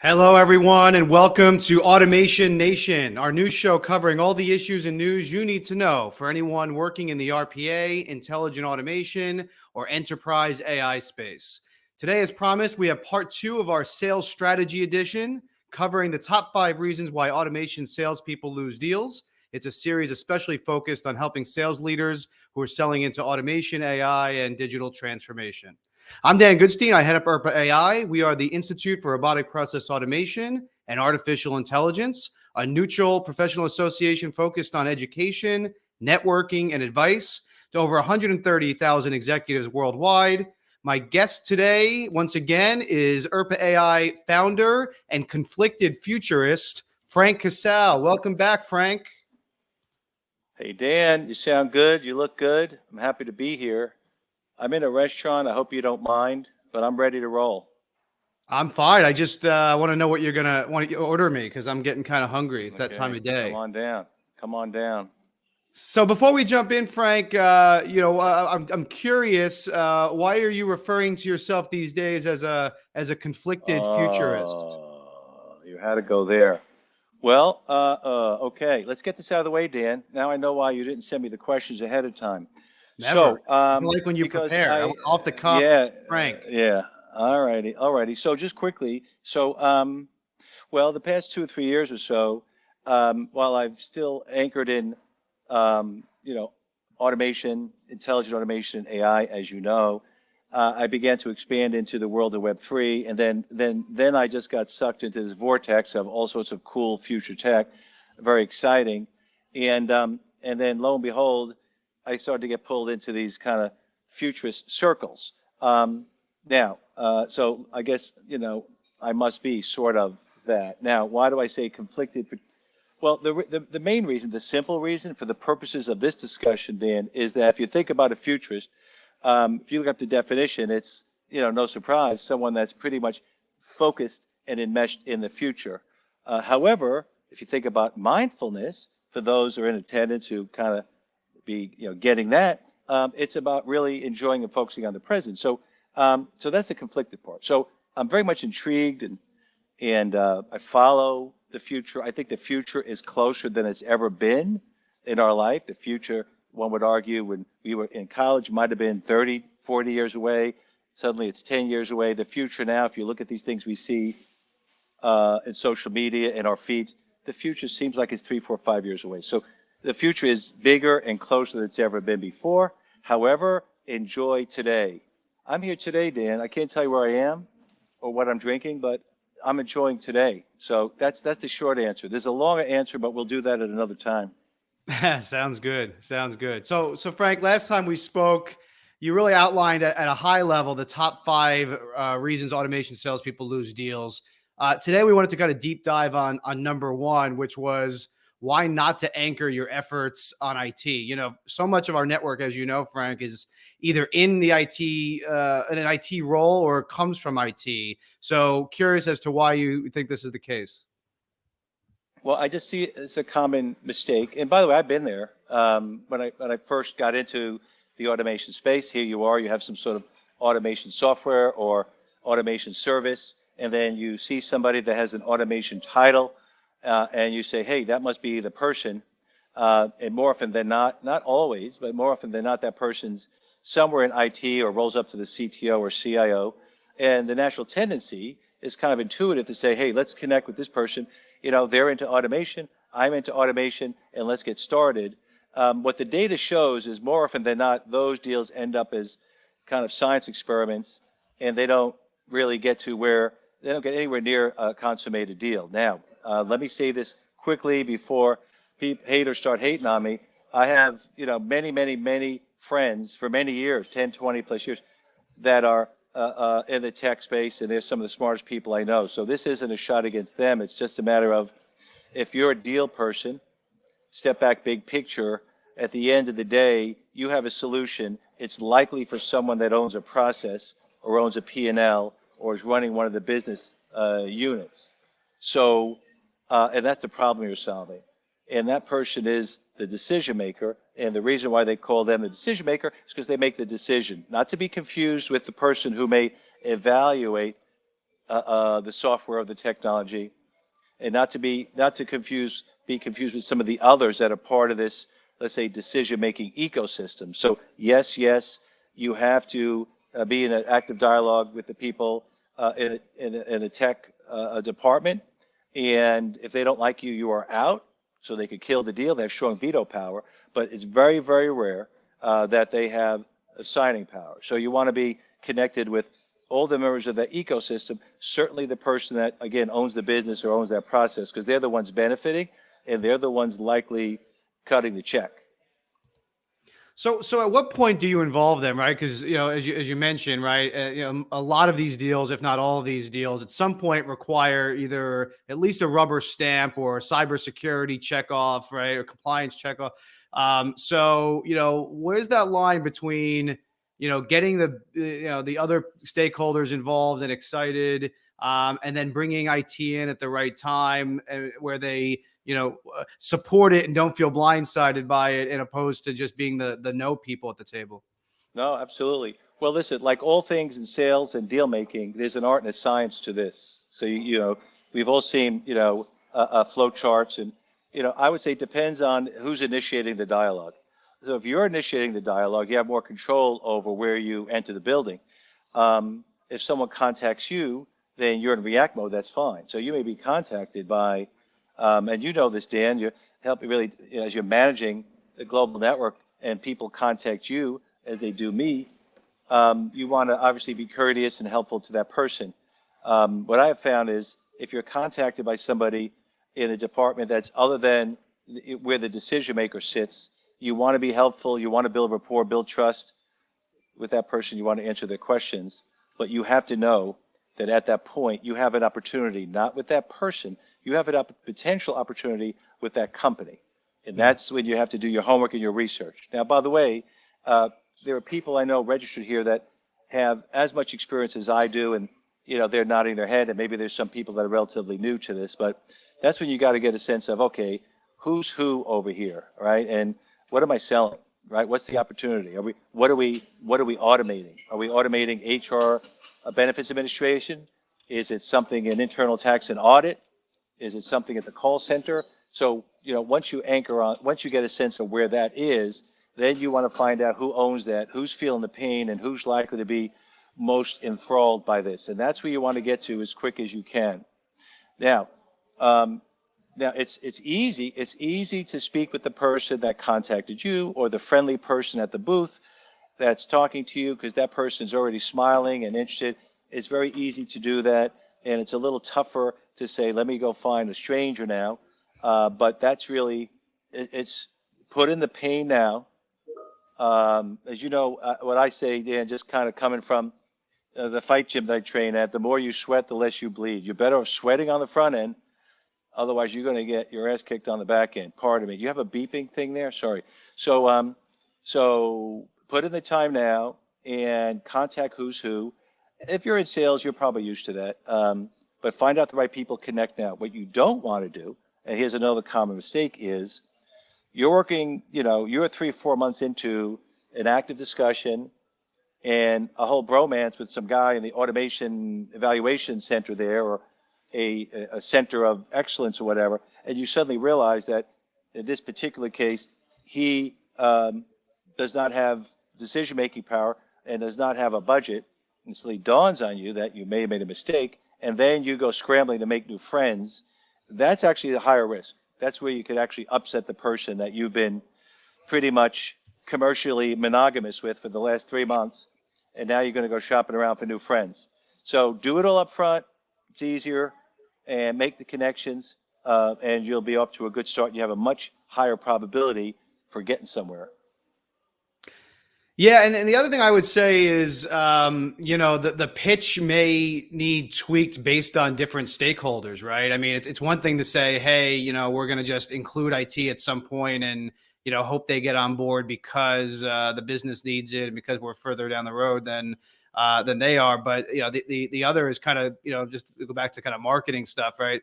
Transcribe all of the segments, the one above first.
Hello, everyone, and welcome to Automation Nation, our news show covering all the issues and news you need to know for anyone working in the IRPA, intelligent automation, or enterprise AI space. Today, as promised, we have part 2 of our sales strategy edition, covering the top 5 reasons why automation salespeople lose deals. It's a series especially focused on helping sales leaders who are selling into automation, AI, and digital transformation. I'm Dan Goodstein. I head up IRPA AI. We are the Institute for Robotic Process Automation and Artificial Intelligence, a neutral professional association focused on education, networking, and advice to over 130,000 executives worldwide. My guest today, once again, is IRPA AI founder and conflicted futurist, Frank Casale. Welcome back, Frank. Hey, Dan, you sound good. You look good. I'm happy to be here. I'm in a restaurant. I hope you don't mind, but I'm ready to roll. I'm fine. I just want to know what you're gonna want to order me because I'm getting kind of hungry. It's that time Okay, of day. come on down. Come on down. So before we jump in, Frank, I'm curious. Why are you referring to yourself these days as a conflicted futurist? You had to go there. Well, okay. Let's get this out of the way, Dan. Now I know why you didn't send me the questions ahead of time. Never. So, I don't like when you because prepare. I want off the cuff, yeah, Frank. yeah. All righty, all righty. So just quickly, well, the past 2 or 3 years or so, while I've still anchored in, um, you know, automation, intelligent automation, AI, as you know, I began to expand into the world of Web3, and then I just got sucked into this vortex of all sorts of cool future tech, very exciting, and then lo and behold, I started to get pulled into these kind of futurist circles. So I guess I must be sort of that. Now, why do I say conflicted? Well, the main reason, the simple reason for the purposes of this discussion, Dan, is that if you think about a futurist, if you look up the definition, it's no surprise, someone that's pretty much focused and enmeshed in the future. However, if you think about mindfulness, for those who are in attendance who kind of be getting that, it's about really enjoying and focusing on the present. So that's the conflicted part. So I'm very much intrigued and I follow the future. I think the future is closer than it's ever been in our life. The future, one would argue, when we were in college, might have been 30, 40 years away. Suddenly it's 10 years away. The future now, if you look at these things we see in social media and our feeds, the future seems like it's 3, 4, 5 years away. So the future is bigger and closer than it's ever been before. However, enjoy today. I'm here today, Dan. I can't tell you where I am or what I'm drinking, but I'm enjoying today. So that's the short answer. There's a longer answer, but we'll do that at another time. Sounds good. Sounds good. So Frank, last time we spoke, you really outlined at a high level the top 5 reasons automation salespeople lose deals. Today, we wanted to kind of deep dive on number 1, which was why not to anchor your efforts on IT. So much of our network, as you know, Frank, is either in the IT, in an IT role, or comes from IT. So curious as to why you think this is the case. Well, I just see it's a common mistake. And by the way, I've been there. When I first got into the automation space, here you are, you have some sort of automation software or automation service, and then you see somebody that has an automation title, and you say, hey, that must be the person. And more often than not always, but more often than not, that person's somewhere in IT or rolls up to the CTO or CIO. And the natural tendency is kind of intuitive to say, hey, let's connect with this person. They're into automation, I'm into automation, and let's get started. What the data shows is more often than not, those deals end up as kind of science experiments, and they don't really get to where they don't get anywhere near a consummated deal. Now, let me say this quickly before haters start hating on me. I have, many, many, many friends for many years, 10, 20 plus years, that are in the tech space, and they're some of the smartest people I know. So this isn't a shot against them. It's just a matter of, if you're a deal person, step back, big picture, at the end of the day, you have a solution. It's likely for someone that owns a process or owns a P&L or is running one of the business units. So, and that's the problem you're solving. And that person is the decision maker. And the reason why they call them the decision maker is because they make the decision, not to be confused with the person who may evaluate the software of the technology, and not to be confused with some of the others that are part of this, let's say, decision-making ecosystem. So yes, you have to be in an active dialogue with the people in a tech department, and if they don't like you, you are out. So they could kill the deal. They have strong veto power, but it's very, very rare that they have a signing power. So you want to be connected with all the members of that ecosystem, certainly the person that, again, owns the business or owns that process, because they're the ones benefiting and they're the ones likely cutting the check. So at what point do you involve them, right? Because as you mentioned, right, a lot of these deals, if not all of these deals, at some point require either at least a rubber stamp or a cybersecurity checkoff, right, or compliance checkoff. So where's that line between getting the other stakeholders involved and excited, and then bringing IT in at the right time, where they support it and don't feel blindsided by it, in opposed to just being the no people at the table. No, absolutely. Well, listen, like all things in sales and deal making, there's an art and a science to this. So, we've all seen, flow charts, and, I would say it depends on who's initiating the dialogue. So if you're initiating the dialogue, you have more control over where you enter the building. If someone contacts you, then you're in react mode, that's fine. So you may be contacted by, and you know this, Dan, you help me really, as you're managing the global network and people contact you as they do me, you want to obviously be courteous and helpful to that person. What I have found is if you're contacted by somebody in a department that's other than where the decision maker sits, you want to be helpful, you want to build rapport, build trust with that person, you want to answer their questions, but you have to know that at that point you have an opportunity, not with that person, you have a potential opportunity with that company. And that's when you have to do your homework and your research. Now, by the way, there are people I know registered here that have as much experience as I do, and they're nodding their head, and maybe there's some people that are relatively new to this, but that's when you got to get a sense of, okay, who's who over here, right? And what am I selling, right? What's the opportunity? What are we automating? Are we automating HR, benefits administration? Is it something in internal tax and audit? Is it something at the call center? So, once you get a sense of where that is, then you want to find out who owns that, who's feeling the pain, and who's likely to be most enthralled by this. And that's where you want to get to as quick as you can. Now, it's easy to speak with the person that contacted you or the friendly person at the booth that's talking to you, because that person's already smiling and interested. It's very easy to do that, and it's a little tougher to say, let me go find a stranger now. But that's really, it's put in the pain now. As you know, what I say, Dan, just kind of coming from the fight gym that I train at, the more you sweat, the less you bleed. You're better off sweating on the front end. Otherwise, you're going to get your ass kicked on the back end. Pardon me. You have a beeping thing there? Sorry. So put in the time now and contact who's who. If you're in sales, you're probably used to that. But find out the right people, connect now. What you don't want to do, and here's another common mistake, is you're working, you're 3 or 4 months into an active discussion and a whole bromance with some guy in the automation evaluation center there, or a center of excellence or whatever, and you suddenly realize that in this particular case, he does not have decision-making power and does not have a budget, and suddenly dawns on you that you may have made a mistake, and then you go scrambling to make new friends. That's actually the higher risk. That's where you could actually upset the person that you've been pretty much commercially monogamous with for the last 3 months, and now you're going to go shopping around for new friends. So do it all up front. It's easier, and make the connections, and you'll be off to a good start. You have a much higher probability for getting somewhere. Yeah, and the other thing I would say is, the pitch may need tweaked based on different stakeholders, right? I mean, it's one thing to say, hey, we're going to just include IT at some point and, hope they get on board because the business needs it and because we're further down the road than they are. But, the other is kind of, just to go back to kind of marketing stuff, right?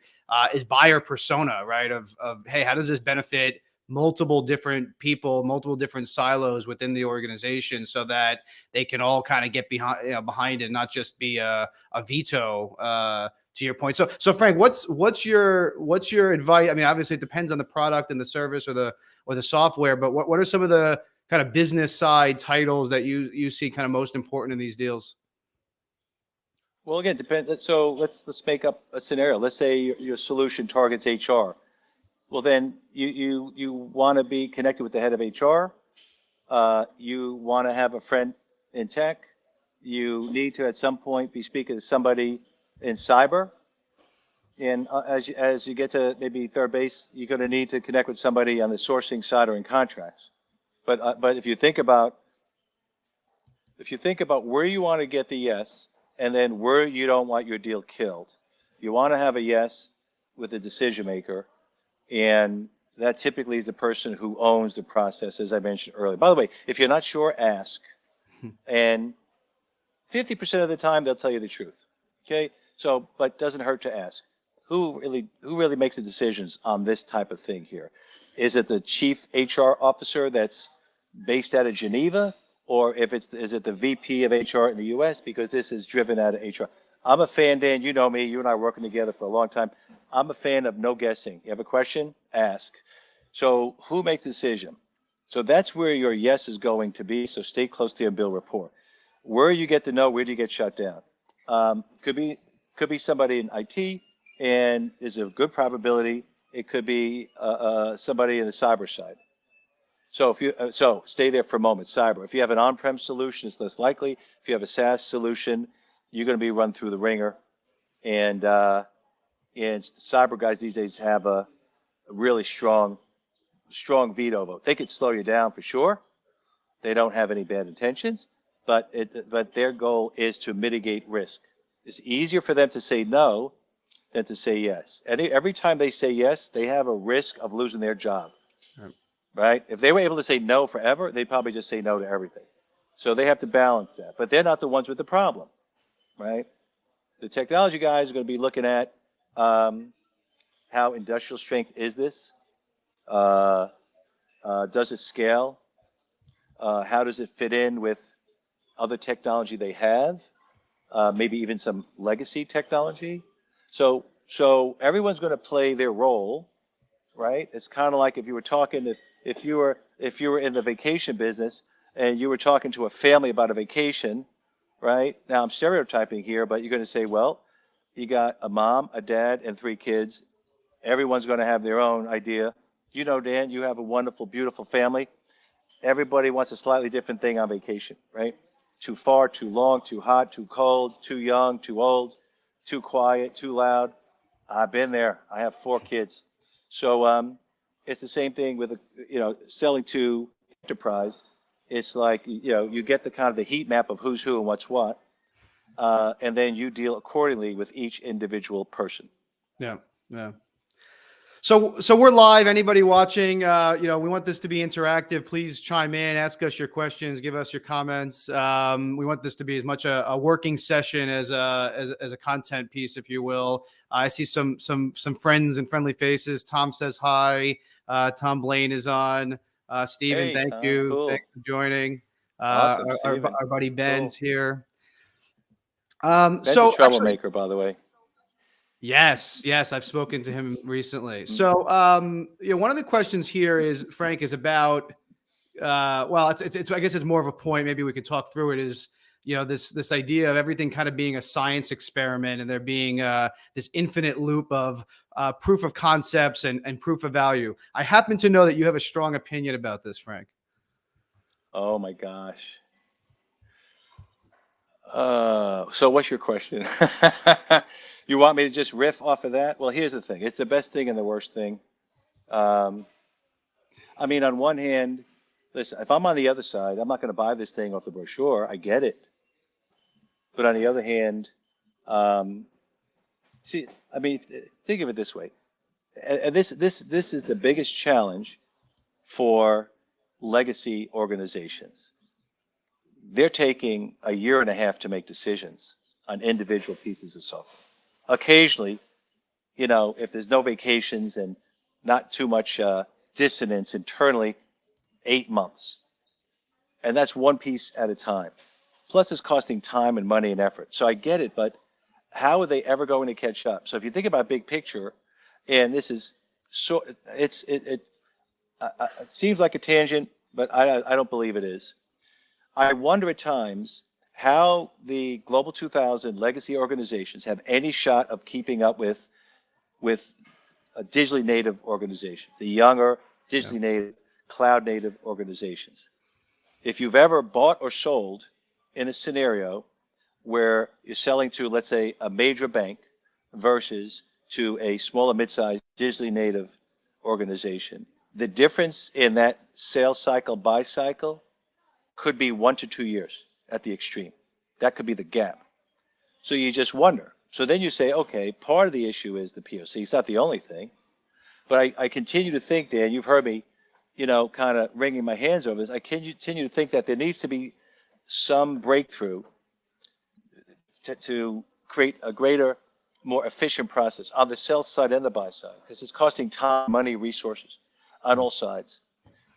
Is buyer persona, right? Of, hey, how does this benefit multiple different people, multiple different silos within the organization, so that they can all kind of get behind it, not just be a veto. To your point, so Frank, what's your advice? I mean, obviously it depends on the product and the service or the software, but what are some of the kind of business side titles that you see kind of most important in these deals? Well, again, depends. So let's make up a scenario. Let's say your solution targets HR. Well, then you want to be connected with the head of HR. You want to have a friend in tech. You need to at some point be speaking to somebody in cyber. And as you get to maybe third base, you're going to need to connect with somebody on the sourcing side or in contracts. But if you think about where you want to get the yes, and then where you don't want your deal killed, you want to have a yes with the decision maker, and that typically is the person who owns the process, as I mentioned earlier. By the way, if you're not sure, ask. And 50% of the time, they'll tell you the truth. Okay? So, but it doesn't hurt to ask. Who really makes the decisions on this type of thing here? Is it the chief HR officer that's based out of Geneva, or is it the VP of HR in the US, because this is driven out of HR? I'm a fan, Dan, you know me, you and I are working together for a long time. I'm a fan of no guessing. You have a question? Ask. So who makes the decision? So that's where your yes is going to be, so stay close to and build rapport. Where you get to know, where do you get shut down? Could be somebody in IT, and there's a good probability it could be somebody in the cyber side. So so stay there for a moment. Cyber. If you have an on-prem solution, it's less likely. If you have a SaaS solution, you're going to be run through the ringer. And cyber guys these days have a really strong veto vote. They could slow you down for sure. They don't have any bad intentions, but their goal is to mitigate risk. It's easier for them to say no than to say yes. And every time they say yes, they have a risk of losing their job. Right? If they were able to say no forever, they'd probably just say no to everything. So they have to balance that. But they're not the ones with the problem, right? The technology guys are going to be looking at how industrial strength is this? Does it scale? How does it fit in with other technology they have? Maybe even some legacy technology. So everyone's going to play their role, right? It's kind of like if you were talking to, if you were in the vacation business and you were talking to a family about a vacation, right? Now I'm stereotyping here, but you're going to say, well, you got a mom, a dad, and 3 kids. Everyone's going to have their own idea. You know, Dan, you have a wonderful, beautiful family. Everybody wants a slightly different thing on vacation, right? Too far, too long, too hot, too cold, too young, too old, too quiet, too loud. I've been there. I have 4 kids. So it's the same thing with, selling to enterprise. It's like, you get the kind of the heat map of who's who and what's what, and then you deal accordingly with each individual person. Yeah. So we're live. Anybody watching, we want this to be interactive. Please chime in, ask us your questions, give us your comments. We want this to be as much a working session as a content piece, if you will. I see some friends and friendly faces. Tom says hi. Tom Blaine is on. Steven, Hey, thank Tom, you. cool. Thanks for joining. Awesome, Our buddy Ben's here. Ben's a troublemaker, by the way. Yes, I've spoken to him recently. So, one of the questions here is, Frank, is about, it's I guess it's more of a point. Maybe we could talk through it. Is this idea of everything kind of being a science experiment, and there being this infinite loop of proof of concepts and proof of value. I happen to know that you have a strong opinion about this, Frank. Oh my gosh. So what's your question? You want me to just riff off of that? Well, here's the thing. It's the best thing and the worst thing. I mean, on one hand, listen, if I'm on the other side, I'm not going to buy this thing off the brochure. I get it. But on the other hand, think of it this way. And this is the biggest challenge for legacy organizations. They're taking a year and a half to make decisions on individual pieces of software. Occasionally, if there's no vacations and not too much dissonance internally 8 months. And that's one piece at a time. Plus, it's costing time and money and effort. So I get it, but how are they ever going to catch up? So if you think about big picture, and this is so, it seems like a tangent, but I don't believe it is. I wonder at times how the Global 2000 legacy organizations have any shot of keeping up with digitally native organizations, the younger Yeah. digitally native, cloud native organizations. If you've ever bought or sold in a scenario where you're selling to, let's say, a major bank versus to a small or mid-sized digitally native organization, the difference in that sales cycle, buy cycle, could be 1 to 2 years at the extreme. That could be the gap. So you just wonder. So then you say, okay, part of the issue is the POC. It's not the only thing. But I continue to think, Dan, you've heard me, kind of wringing my hands over this. I continue to think that there needs to be some breakthrough to create a greater, more efficient process on the sell side and the buy side, because it's costing time, money, resources on all sides.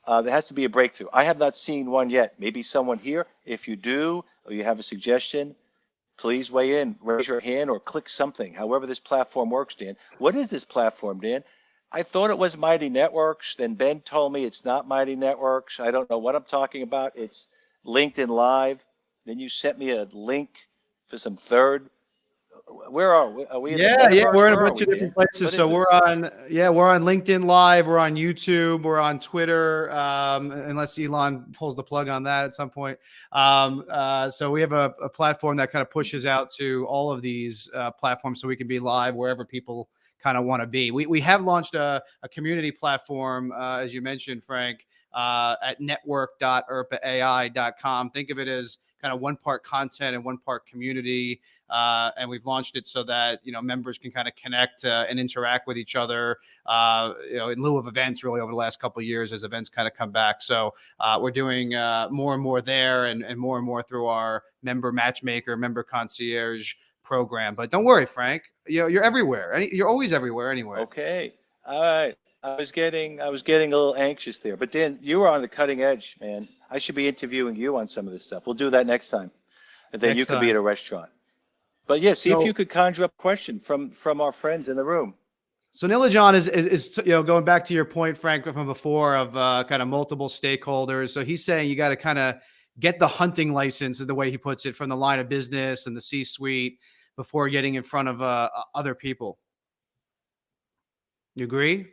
There has to be a breakthrough. I have not seen one yet. Maybe someone here, if you do, or you have a suggestion, please weigh in, raise your hand, or click something, however this platform works, Dan. What is this platform, Dan? I thought it was Mighty Networks. Then Ben told me it's not Mighty Networks. I don't know what I'm talking about. It's LinkedIn Live. Then you sent me a link for some third. Where are we? Are we in the Yeah, metaverse? we're in a Where are bunch we, of different Dan? places. What is So we're this? on LinkedIn Live, we're on YouTube, we're on Twitter, unless Elon pulls the plug on that at some point. So we have a platform that kind of pushes out to all of these platforms, so we can be live wherever people kind of want to be. We have launched a community platform, as you mentioned, Frank, at network.irpaai.com. Think of it as kind of one part content and one part community. And we've launched it so that members can kind of connect and interact with each other. In lieu of events, really over the last couple of years, as events kind of come back. So we're doing more and more there, and more through our member matchmaker, member concierge program. But don't worry, Frank. You're everywhere. You're always everywhere anyway. Okay. All right. I was getting a little anxious there, but Dan, you were on the cutting edge, man. I should be interviewing you on some of this stuff. We'll do that next time, and then you Next could be time. at a restaurant. But yeah, see if you So could conjure up a question from our friends in the room. So Nilajan is going back to your point, Frank, from before of kind of multiple stakeholders. So he's saying you got to kind of get the hunting license, is the way he puts it, from the line of business and the C-suite before getting in front of other people. You agree?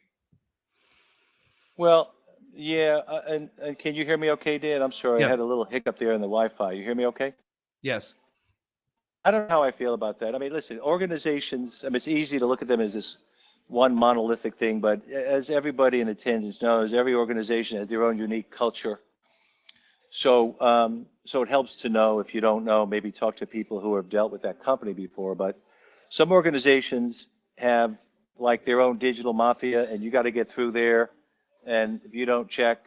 Well, yeah, and can you hear me okay, Dan? I'm sorry, I Yeah. had a little hiccup there in the Wi-Fi. You hear me okay? Yes. I don't know how I feel about that. I mean, listen, organizations, I mean, it's easy to look at them as this one monolithic thing, but as everybody in attendance knows, every organization has their own unique culture. So it helps to know. If you don't know, maybe talk to people who have dealt with that company before. But some organizations have like their own digital mafia, and you got to get through there. And if you don't check,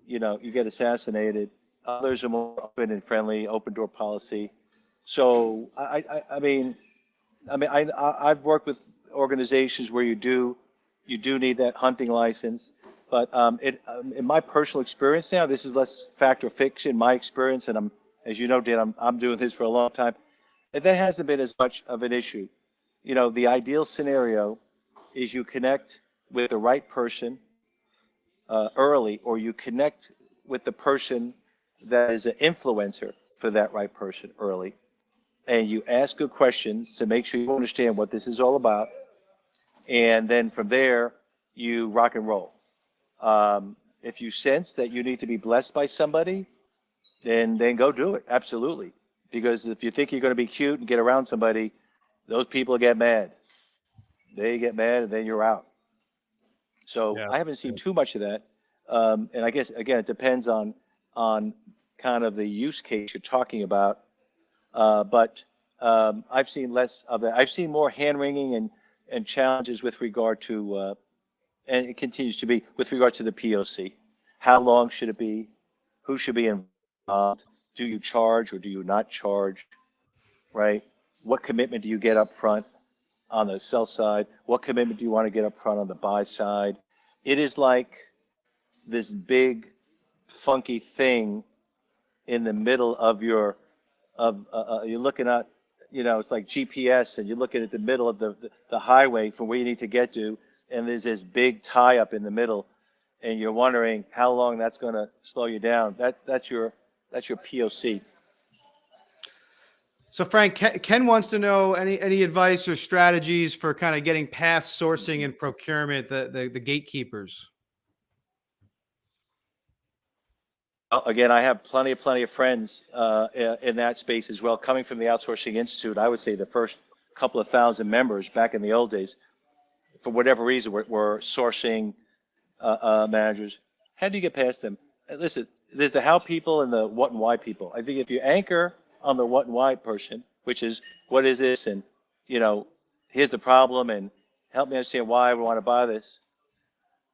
you get assassinated. Others are more open and friendly, open door policy. So I've worked with organizations where you do need that hunting license. But in my personal experience now, this is less fact or fiction. My experience, and as you know, Dan, I'm doing this for a long time. And that hasn't been as much of an issue. The ideal scenario is you connect with the right person early, or you connect with the person that is an influencer for that right person early, and you ask good questions to make sure you understand what this is all about, and then from there you rock and roll. If you sense that you need to be blessed by somebody, then go do it. Absolutely, because if you think you're going to be cute and get around somebody, those people get mad. They get mad, and then you're out. So Yeah. I haven't seen too much of that, and I guess again it depends on kind of the use case you're talking about. But I've seen less of that. I've seen more hand wringing and challenges with regard to, and it continues to be with regard to the POC. How long should it be? Who should be involved? Do you charge or do you not charge? Right? What commitment do you get up front on the sell side? What commitment do you want to get up front on the buy side? It is like this big funky thing in the middle of you're looking at, it's like GPS, and you're looking at the middle of the highway from where you need to get to, and there's this big tie up in the middle, and you're wondering how long that's going to slow you down. That's your POC. So Frank, Ken wants to know any advice or strategies for kind of getting past sourcing and procurement, the gatekeepers. Again, I have plenty of friends in that space as well. Coming from the Outsourcing Institute, I would say the first couple of thousand members back in the old days, for whatever reason, were sourcing managers. How do you get past them? Listen, there's the how people and the what and why people. I think if you anchor on the what and why person, which is what is this, and here's the problem, and help me understand why we want to buy this,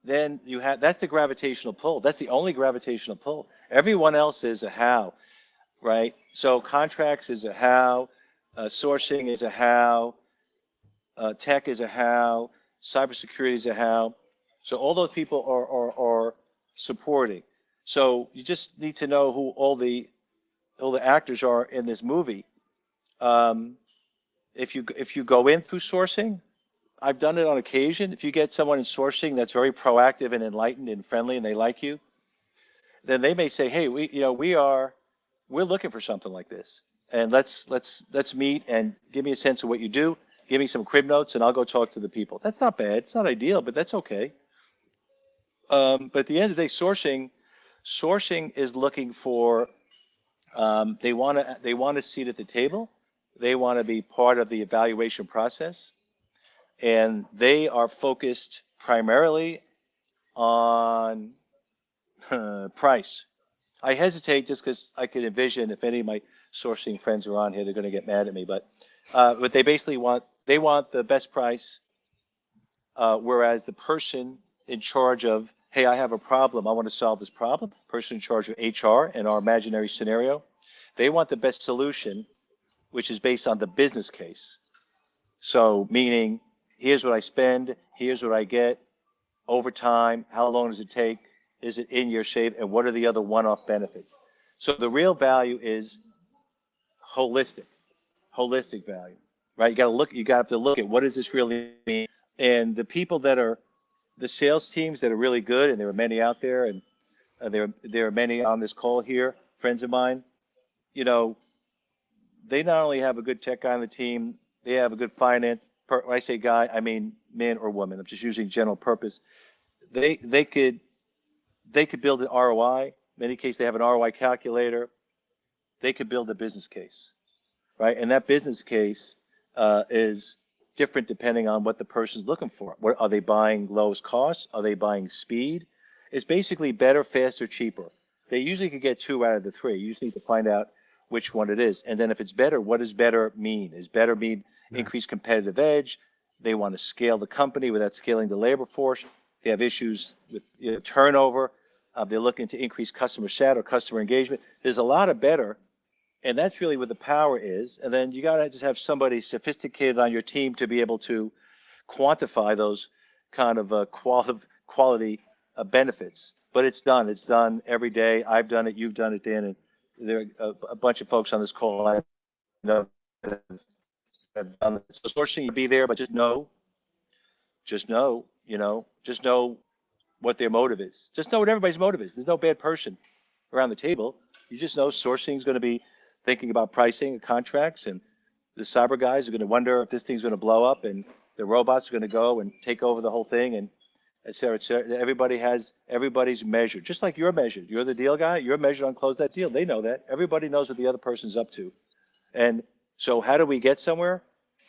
then that's the gravitational pull. That's the only gravitational pull. Everyone else is a how, right? So contracts is a how, sourcing is a how, tech is a how, cybersecurity is a how. So all those people are supporting. So you just need to know who all the actors are in this movie. If you go in through sourcing, I've done it on occasion. If you get someone in sourcing that's very proactive and enlightened and friendly, and they like you, then they may say, "Hey, we're looking for something like this, and let's meet and give me a sense of what you do. Give me some crib notes, and I'll go talk to the people." That's not bad. It's not ideal, but that's okay. But at the end of the day, sourcing is looking for. They want a seat at the table. They want to be part of the evaluation process, and they are focused primarily on price. I hesitate just because I could envision if any of my sourcing friends are on here, they're going to get mad at me. But they basically want the best price, whereas the person in charge of, hey, I have a problem, I want to solve this problem. Person in charge of HR in our imaginary scenario, they want the best solution, which is based on the business case. So meaning, here's what I spend, here's what I get over time, how long does it take, is it in your shape, and what are the other one-off benefits? So the real value is holistic value, right? You got to look at what does this really mean? And the people that are, the sales teams that are really good, and there are many out there, and there are many on this call here, friends of mine, they not only have a good tech guy on the team, they have a good finance, when I say guy, I mean man or woman, I'm just using general purpose. They could build an ROI. In many cases, they have an ROI calculator. They could build a business case, right? And that business case is different depending on what the person's looking for. What are they buying? Lowest cost? Are they buying speed? It's basically better, faster, cheaper. They usually could get 2 out of the 3. You just need to find out which one it is. And then if it's better, what does better mean? Is better mean increased competitive edge? They want to scale the company without scaling the labor force. They have issues with turnover. They're looking to increase customer sat or customer engagement. There's a lot of better, and that's really what the power is. And then you got to just have somebody sophisticated on your team to be able to quantify those kind of quality benefits. But it's done every day. I've done it. You've done it, Dan, and there are a bunch of folks on this call I know have done it. So sourcing will be there, but just know what their motive is. Just know what everybody's motive is. There's no bad person around the table. You just know sourcing is going to be thinking about pricing and contracts, and the cyber guys are going to wonder if this thing's going to blow up, and the robots are going to go and take over the whole thing, and et cetera, et cetera. Everybody's measured, just like you're measured. You're the deal guy. You're measured on close that deal. They know that. Everybody knows what the other person's up to. And so how do we get somewhere?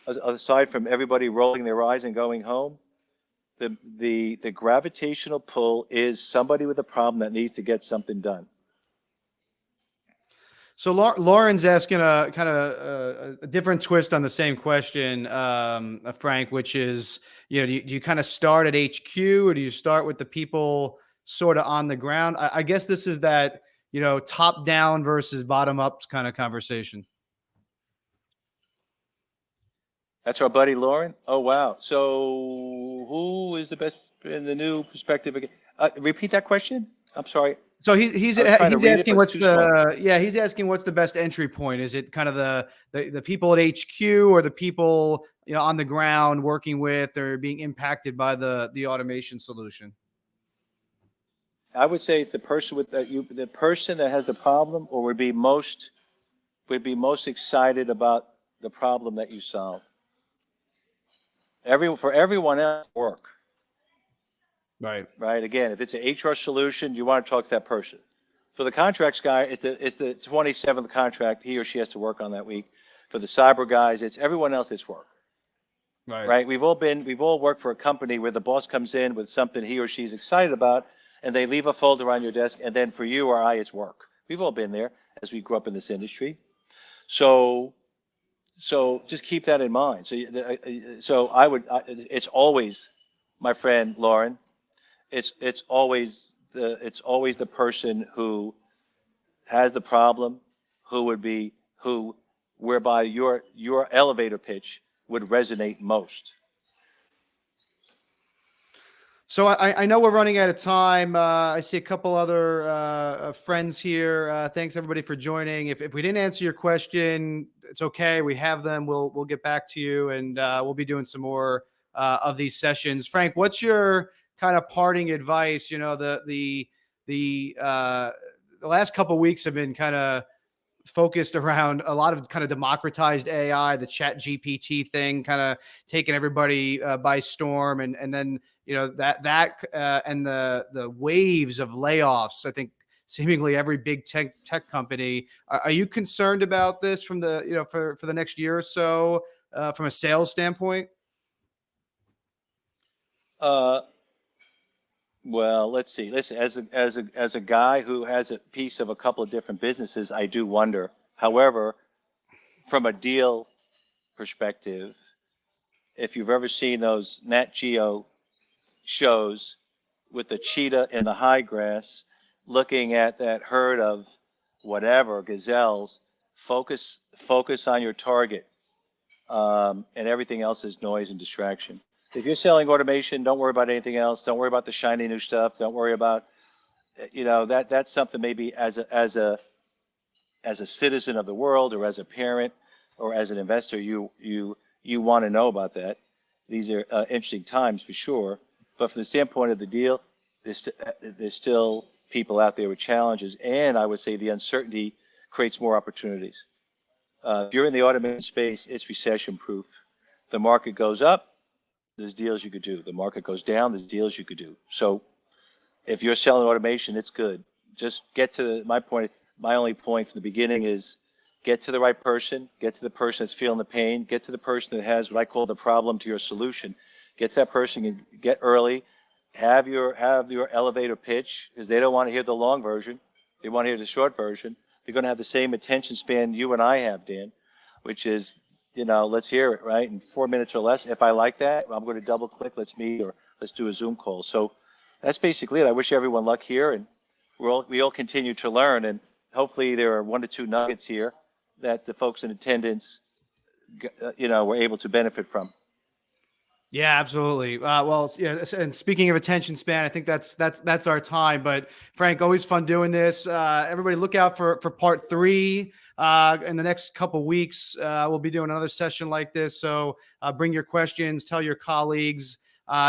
Aside from everybody rolling their eyes and going home, the gravitational pull is somebody with a problem that needs to get something done. So Lauren's asking a kind of a different twist on the same question, Frank, which is, do you kind of start at HQ, or do you start with the people sort of on the ground? I guess this is that, top down versus bottom up kind of conversation. That's our buddy Lauren. Oh, wow. So who is the best in the new perspective? Repeat that question. I'm sorry. So he's I was trying to read it, asking but it's what's too small. he's asking what's the best entry point? Is it kind of the people at HQ or the people on the ground working with or being impacted by the automation solution? I would say it's the person the person that has the problem, or would be most excited about the problem that you solve. For everyone else, work. Right. Right. Again, if it's an HR solution, you want to talk to that person. For the contracts guy, it's the 27th contract he or she has to work on that week. For the cyber guys, it's everyone else. It's work. Right. Right. We've all worked for a company where the boss comes in with something he or she's excited about, and they leave a folder on your desk, and then for you or I, it's work. We've all been there as we grew up in this industry. So just keep that in mind. It's always, my friend Lauren, it's always the person who has the problem, whereby your elevator pitch would resonate most. So I know we're running out of time. I see a couple other friends here. Thanks everybody for joining. If we didn't answer your question, it's okay. We have them. We'll get back to you, and we'll be doing some more of these sessions. Frank, what's your kind of parting advice? The last couple of weeks have been kind of focused around a lot of kind of democratized AI, the Chat GPT thing, kind of taking everybody by storm, and then and the waves of layoffs. I think seemingly every big tech company. Are you concerned about this from the for the next year or so from a sales standpoint? Well, let's see. Listen, as a guy who has a piece of a couple of different businesses, I do wonder. However, from a deal perspective, if you've ever seen those Nat Geo shows with the cheetah in the high grass, looking at that herd of whatever gazelles, focus on your target, and everything else is noise and distraction. If you're selling automation, don't worry about anything else. Don't worry about the shiny new stuff. Don't worry about that's something maybe as a citizen of the world, or as a parent, or as an investor, you want to know about that. These are interesting times for sure. But from the standpoint of the deal, there's still people out there with challenges, and I would say the uncertainty creates more opportunities. If you're in the automation space, it's recession proof. The market goes up, there's deals you could do. The market goes down, there's deals you could do. So if you're selling automation, it's good. Just get to my point. My only point from the beginning is get to the right person, get to the person that's feeling the pain, get to the person that has what I call the problem to your solution. Get to that person and get early. Have your elevator pitch, because they don't want to hear the long version. They want to hear the short version. They're going to have the same attention span you and I have, Dan, which is, let's hear it, right? In 4 minutes or less. If I like that, I'm going to double click, let's meet, or let's do a Zoom call. So that's basically it. I wish everyone luck here, and we all continue to learn, and hopefully there are 1 to 2 nuggets here that the folks in attendance, were able to benefit from. Yeah, absolutely. Well, yeah, and speaking of attention span, I think that's our time. But Frank, always fun doing this. Everybody, look out for part 3 in the next couple weeks. We'll be doing another session like this. So bring your questions, tell your colleagues.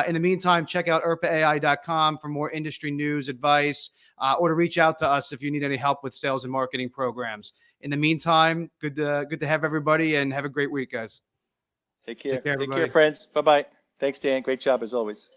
In the meantime, check out IRPAAI.com for more industry news, advice, or to reach out to us if you need any help with sales and marketing programs. In the meantime, good to have everybody, and have a great week, guys. Take care. Take care, Take everybody. care, friends. Bye-bye. Thanks, Dan. Great job as always.